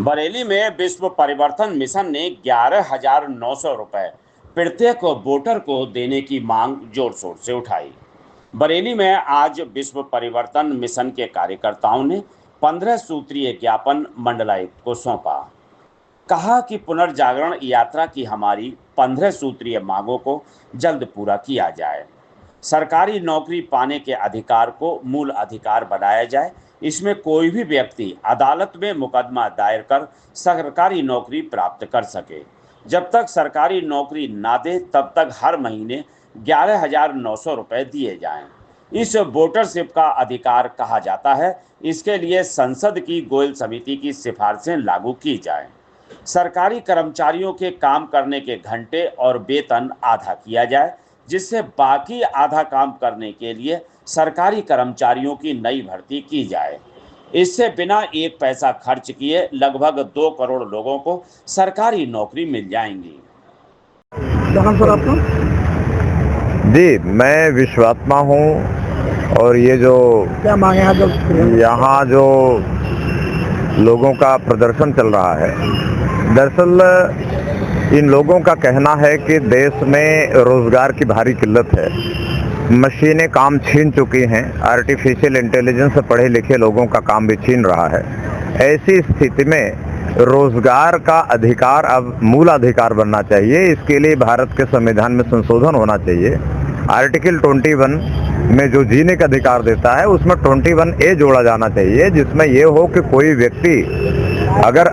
बरेली में विश्व परिवर्तन मिशन ने 11,900 रुपए प्रत्येक वोटर को देने की मांग जोर शोर से उठाई। बरेली में आज विश्व परिवर्तन मिशन के कार्यकर्ताओं ने 15 सूत्रीय ज्ञापन मंडलायुक्त को सौंपा। कहा कि पुनर्जागरण यात्रा की हमारी 15 सूत्रीय मांगों को जल्द पूरा किया जाए। सरकारी नौकरी पाने के अधिकार को मूल अधिकार बनाया जाए। इसमें कोई भी व्यक्ति अदालत में मुकदमा दायर कर सरकारी नौकरी प्राप्त कर सके। जब तक सरकारी नौकरी ना दे तब तक हर महीने 11,900 रुपए दिए जाएं। इस वोटरशिप का अधिकार कहा जाता है। इसके लिए संसद की गोयल समिति की सिफारिशें लागू की जाएं। सरकारी कर्मचारियों के काम करने के घंटे और वेतन आधा किया जाए, जिससे बाकी आधा काम करने के लिए सरकारी कर्मचारियों की नई भर्ती की जाए। इससे बिना एक पैसा खर्च किए लगभग 2 करोड़ लोगों को सरकारी नौकरी मिल जाएंगी। सर आपको जी, मैं विश्वात्मा हूँ और ये जो क्या मांगे हैं जो यहाँ जो लोगों का प्रदर्शन चल रहा है, दरअसल इन लोगों का कहना है कि देश में रोजगार की भारी किल्लत है। मशीनें काम छीन चुकी हैं, आर्टिफिशियल इंटेलिजेंस से पढ़े लिखे लोगों का काम भी छीन रहा है। ऐसी स्थिति में रोजगार का अधिकार अब मूल अधिकार बनना चाहिए। इसके लिए भारत के संविधान में संशोधन होना चाहिए। आर्टिकल 21 में जो जीने का अधिकार देता है उसमें 21A जोड़ा जाना चाहिए, जिसमें ये हो कि कोई व्यक्ति अगर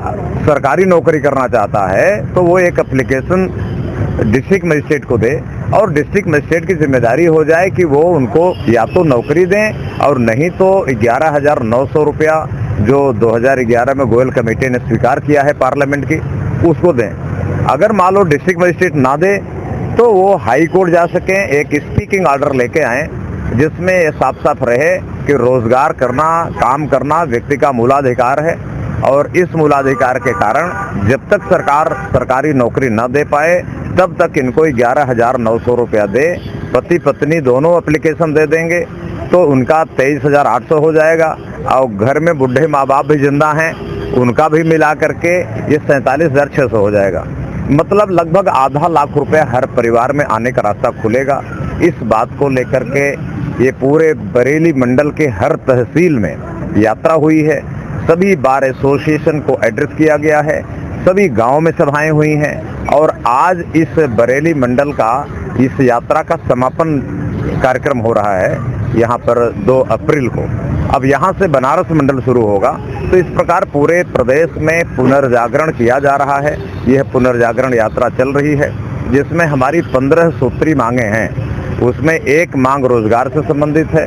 सरकारी नौकरी करना चाहता है तो वो एक एप्लीकेशन डिस्ट्रिक्ट मजिस्ट्रेट को दे और डिस्ट्रिक्ट मजिस्ट्रेट की जिम्मेदारी हो जाए कि वो उनको या तो नौकरी दें और नहीं तो 11,900 रुपया जो 2011 में गोयल कमेटी ने स्वीकार किया है पार्लियामेंट की, उसको दें। अगर मान लो डिस्ट्रिक्ट मजिस्ट्रेट ना दे तो वो हाई कोर्ट जा सकें, एक स्पीकिंग ऑर्डर लेके आएँ जिसमें ये साफ साफ रहे कि रोजगार करना, काम करना व्यक्ति का मूलाधिकार है और इस मूलाधिकार के कारण जब तक सरकार सरकारी नौकरी न दे पाए तब तक इनको 11,900 रुपया दे। पति पत्नी दोनों एप्लीकेशन दे देंगे तो उनका 23,800 हो जाएगा और घर में बूढ़े माँ बाप भी जिंदा हैं उनका भी मिला करके ये 47,600 हो जाएगा। मतलब लगभग आधा लाख रुपए हर परिवार में आने का रास्ता खुलेगा। इस बात को लेकर के ये पूरे बरेली मंडल के हर तहसील में यात्रा हुई है। सभी बार एसोसिएशन को एड्रेस किया गया है, सभी गांव में सभाएं हुई हैं और आज इस बरेली मंडल का इस यात्रा का समापन कार्यक्रम हो रहा है यहाँ पर 2 अप्रैल को। अब यहाँ से बनारस मंडल शुरू होगा। तो इस प्रकार पूरे प्रदेश में पुनर्जागरण किया जा रहा है। यह पुनर्जागरण यात्रा चल रही है जिसमें हमारी 15 सूत्री मांगे हैं। उसमें एक मांग रोजगार से संबंधित है,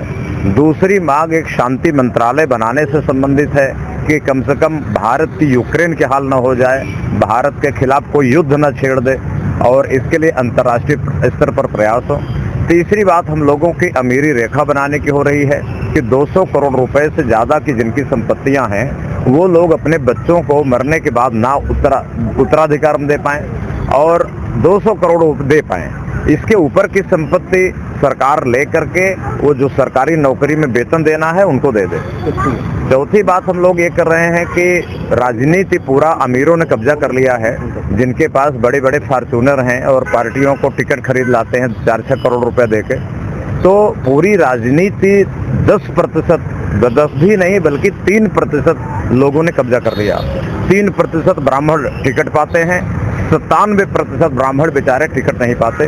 दूसरी मांग एक शांति मंत्रालय बनाने से संबंधित है कि कम से कम भारत की यूक्रेन के हाल न हो जाए, भारत के खिलाफ कोई युद्ध न छेड़ दे और इसके लिए अंतर्राष्ट्रीय स्तर पर प्रयास हो। तीसरी बात हम लोगों की अमीरी रेखा बनाने की हो रही है कि 200 करोड़ रुपए से ज़्यादा की जिनकी संपत्तियां हैं वो लोग अपने बच्चों को मरने के बाद ना उत्तराधिकार दे पाएँ और 200 करोड़ दे पाएँ। इसके ऊपर की संपत्ति सरकार ले करके वो जो सरकारी नौकरी में वेतन देना है उनको दे दे। चौथी बात हम लोग ये कर रहे हैं कि राजनीति पूरा अमीरों ने कब्जा कर लिया है, जिनके पास बड़े बड़े फॉर्च्यूनर हैं और पार्टियों को टिकट खरीद लाते हैं 4-6 करोड़ रुपए देके। तो पूरी राजनीति 10% 10 भी नहीं बल्कि 3% लोगों ने कब्जा कर लिया। 3% ब्राह्मण टिकट पाते हैं, 97% ब्राह्मण बेचारे टिकट नहीं पाते,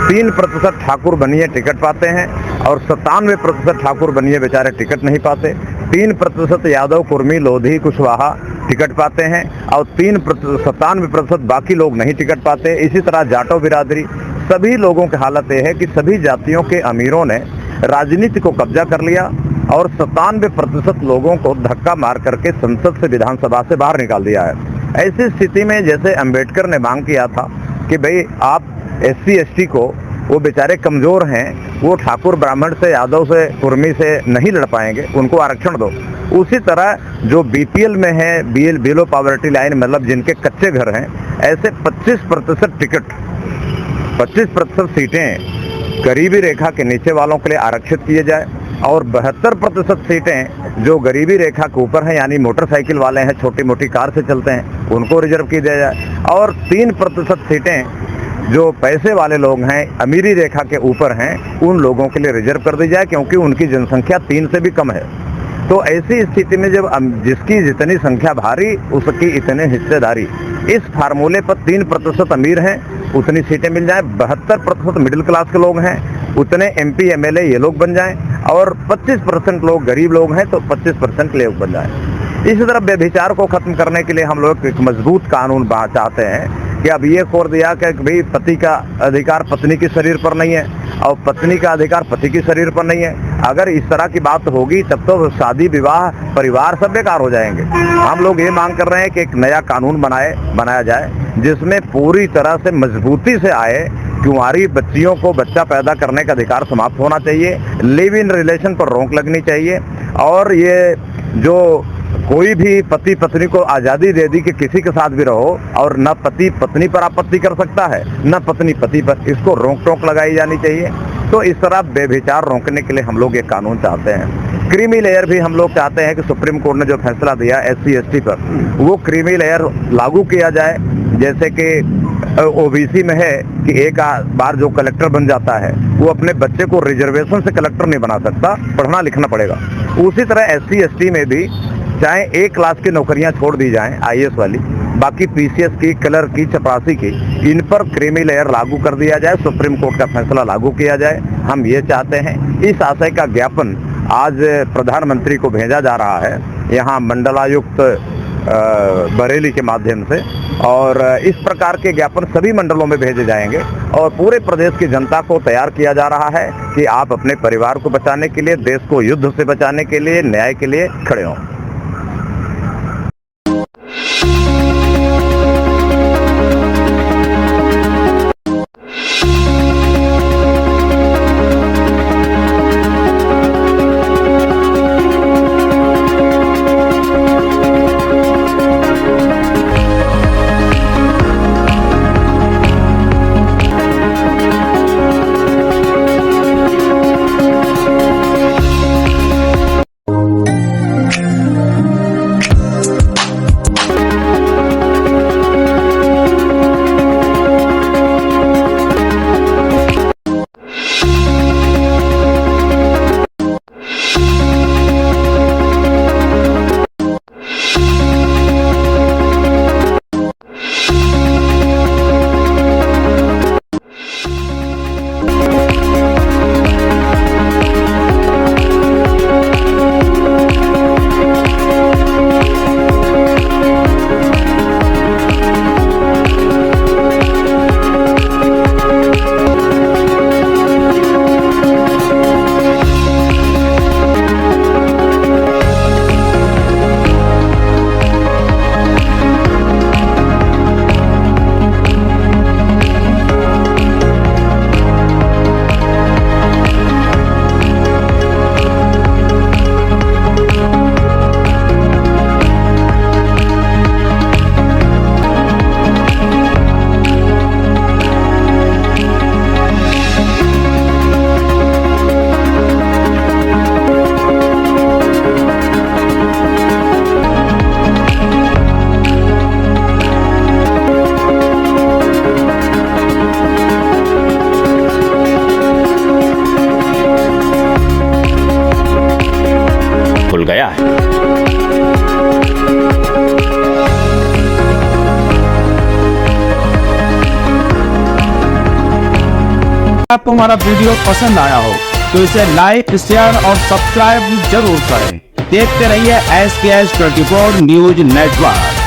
3% ठाकुर बनिए टिकट पाते हैं और 97% ठाकुर बनिए बेचारे टिकट नहीं पाते, 3% यादव कुर्मी लोधी कुशवाहा टिकट पाते हैं और 97% बाकी लोग नहीं टिकट पाते। इसी तरह जाटो बिरादरी, सभी लोगों की हालत यह है कि सभी जातियों के अमीरों ने राजनीति को कब्जा कर लिया और 97% लोगों को धक्का मार करके संसद से, विधानसभा से बाहर निकाल दिया है। ऐसी स्थिति में जैसे अंबेडकर ने मांग किया था कि भाई आप SC ST को, वो बेचारे कमजोर हैं, वो ठाकुर ब्राह्मण से, यादव से, कुर्मी से नहीं लड़ पाएंगे, उनको आरक्षण दो। उसी तरह जो BPL में है, बिलो पॉवर्टी लाइन मतलब जिनके कच्चे घर हैं, ऐसे 25% टिकट, 25% सीटें गरीबी रेखा के नीचे वालों के लिए आरक्षित किए जाए। और 72% सीटें जो गरीबी रेखा के ऊपर हैं, यानी मोटरसाइकिल वाले हैं, छोटी मोटी कार से चलते हैं, उनको रिजर्व की दिया जाए। और 3% सीटें जो पैसे वाले लोग हैं, अमीरी रेखा के ऊपर हैं, उन लोगों के लिए रिजर्व कर दी जाए, क्योंकि उनकी जनसंख्या 3 से भी कम है। तो ऐसी स्थिति में जब जिसकी जितनी संख्या भारी उसकी इतने हिस्सेदारी, इस फार्मूले पर 3% अमीर हैं उतनी सीटें मिल जाएं, 72% मिडिल क्लास के लोग हैं उतने MP MLA ये लोग बन जाएं, और 25% लोग गरीब लोग हैं तो 25% लोग बन जाएं। इसी तरह व्यभिचार को खत्म करने के लिए हम लोग एक मजबूत कानून चाहते हैं कि अब ये खोल दिया कि भाई पति का अधिकार पत्नी के शरीर पर नहीं है और पत्नी का अधिकार पति के शरीर पर नहीं है। अगर इस तरह की बात होगी तब तो शादी विवाह परिवार सब बेकार हो जाएंगे। हम लोग ये मांग कर रहे हैं कि एक नया कानून बनाया जाए जिसमें पूरी तरह से मजबूती से आए। कुंवारी बच्चियों को बच्चा पैदा करने का अधिकार समाप्त होना चाहिए, लिव इन रिलेशन पर रोक लगनी चाहिए, और ये जो कोई भी पति पत्नी को आज़ादी दे दी कि किसी के साथ भी रहो, और न पति पत्नी पर आपत्ति कर सकता है न पत्नी पति पर, इसको रोक टोक लगाई जानी चाहिए। तो इस तरह बेविचार रोकने के लिए हम लोग ये कानून चाहते हैं। क्रीमी लेयर भी हम लोग चाहते हैं कि सुप्रीम कोर्ट ने जो फैसला दिया SC ST पर, वो क्रीमी लेयर लागू किया जाए। जैसे कि OBC में है कि एक बार जो कलेक्टर बन जाता है वो अपने बच्चे को रिजर्वेशन से कलेक्टर नहीं बना सकता, पढ़ना लिखना पड़ेगा। उसी तरह SC ST में भी चाहे एक क्लास की नौकरियां छोड़ दी जाएं IAS वाली, बाकी PCS की, कलर की, चपरासी की, इन पर क्रीमी लेयर लागू कर दिया जाए, सुप्रीम कोर्ट का फैसला लागू किया जाए। हम ये चाहते हैं। इस आशय का ज्ञापन आज प्रधानमंत्री को भेजा जा रहा है, यहाँ मंडलायुक्त बरेली के माध्यम से, और इस प्रकार के ज्ञापन सभी मंडलों में भेजे जाएंगे और पूरे प्रदेश की जनता को तैयार किया जा रहा है कि आप अपने परिवार को बचाने के लिए, देश को युद्ध से बचाने के लिए, न्याय के लिए खड़े हों। खुल गया है। आपको हमारा वीडियो पसंद आया हो तो इसे लाइक, शेयर और सब्सक्राइब जरूर करें। देखते रहिए SKS 24 न्यूज नेटवर्क।